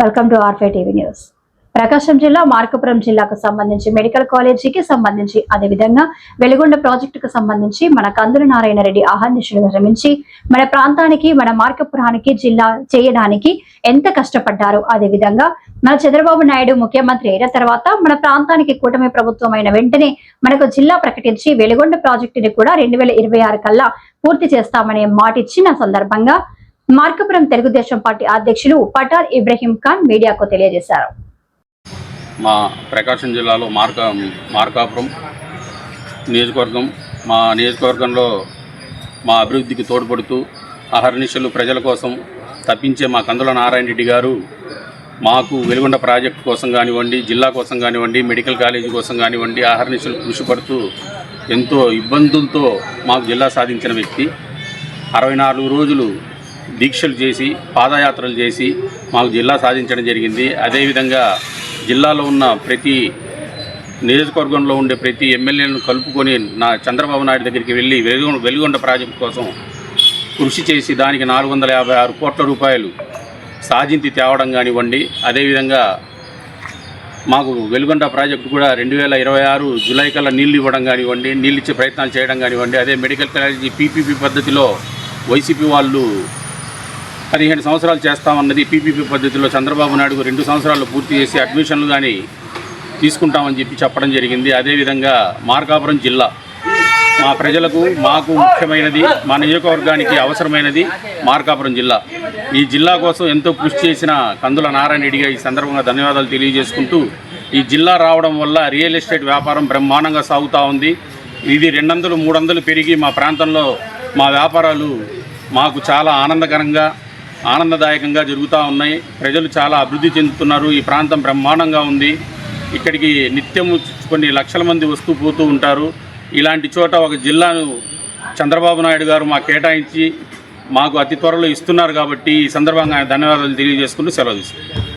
Welcome to ఆర్ఫై TV news. Prakasam జిల్లా మార్కాపురం జిల్లాకు సంబంధించి మెడికల్ కాలేజీకి సంబంధించి అదేవిధంగా వెలుగొండ ప్రాజెక్టుకు సంబంధించి మన కందుల నారాయణ రెడ్డి అహర్నిశలు శ్రమించి మన ప్రాంతానికి మన మార్కాపురానికి జిల్లా చేయడానికి ఎంత కష్టపడ్డారు. అదేవిధంగా మన చంద్రబాబు నాయుడు ముఖ్యమంత్రి అయిన తర్వాత మన ప్రాంతానికి కూటమి ప్రభుత్వం అయిన వెంటనే మనకు జిల్లా ప్రకటించి వెలుగొండ ప్రాజెక్టుని కూడా 2026 కల్లా పూర్తి చేస్తామనే మాట ఇచ్చిన సందర్భంగా మార్కాపురం తెలుగుదేశం పార్టీ అధ్యక్షులు పఠాన్ ఇబ్రహీం ఖాన్ మీడియాకు తెలియజేశారు. మా ప్రకాశం జిల్లాలో మార్కాపురం నియోజకవర్గం, మా నియోజకవర్గంలో మా అభివృద్ధికి తోడ్పడుతూ అహర్నిశలు ప్రజల కోసం తప్పించే మా కందుల నారాయణ రెడ్డి గారు మాకు వెలుగొండ ప్రాజెక్టు కోసం కానివ్వండి, జిల్లా కోసం కానివ్వండి, మెడికల్ కాలేజీ కోసం కానివ్వండి అహర్నిశలు కృషి పడుతూ ఎంతో ఇబ్బందులతో మాకు జిల్లా సాధించిన వ్యక్తి. 64 రోజులు దీక్షలు చేసి పాదయాత్రలు చేసి మాకు జిల్లా సాధించడం జరిగింది. అదేవిధంగా జిల్లాలో ఉన్న ప్రతి నియోజకవర్గంలో ఉండే ప్రతి ఎమ్మెల్యేలను కలుపుకొని నా చంద్రబాబు నాయుడు దగ్గరికి వెళ్ళి వెలుగొండ ప్రాజెక్టు కోసం కృషి చేసి దానికి 456 కోట్ల రూపాయలు సాధించి తేవడం కానివ్వండి. అదేవిధంగా మాకు వెలుగొండ ప్రాజెక్టు కూడా 2026 జూలై కల్లా నీళ్ళు ఇవ్వడం కానివ్వండి, నీళ్ళు ఇచ్చే ప్రయత్నాలు చేయడం కానివ్వండి. అదే మెడికల్ కాలేజీ పీపీపీ పద్ధతిలో వైసీపీ వాళ్ళు 15 సంవత్సరాలు చేస్తామన్నది పీపీపీ పద్ధతిలో చంద్రబాబు నాయుడు 2 సంవత్సరాలు పూర్తి చేసి అడ్మిషన్లు కానీ తీసుకుంటామని చెప్పడం జరిగింది. అదేవిధంగా మార్కాపురం జిల్లా మా ప్రజలకు మాకు ముఖ్యమైనది, మా నియోజకవర్గానికి అవసరమైనది మార్కాపురం జిల్లా. ఈ జిల్లా కోసం ఎంతో కృషి చేసిన కందుల నారాయణ రెడ్డిగా ఈ సందర్భంగా ధన్యవాదాలు తెలియజేసుకుంటూ, ఈ జిల్లా రావడం వల్ల రియల్ ఎస్టేట్ వ్యాపారం బ్రహ్మాండంగా సాగుతూ ఉంది. ఇది 200, 300 పెరిగి మా ప్రాంతంలో మా వ్యాపారాలు మాకు చాలా ఆనందదాయకంగా జరుగుతూ ఉన్నాయి. ప్రజలు చాలా అభివృద్ధి చెందుతున్నారు. ఈ ప్రాంతం బ్రహ్మాండంగా ఉంది. ఇక్కడికి నిత్యము కొన్ని లక్షల మంది వస్తూ పోతూ ఉంటారు. ఇలాంటి చోట ఒక జిల్లాను చంద్రబాబు నాయుడు గారు మాకు కేటాయించి మాకు అతి త్వరలో ఇస్తున్నారు కాబట్టి ఈ సందర్భంగా ధన్యవాదాలు తెలియజేసుకుంటూ సెలవు తీసుకుంటాను.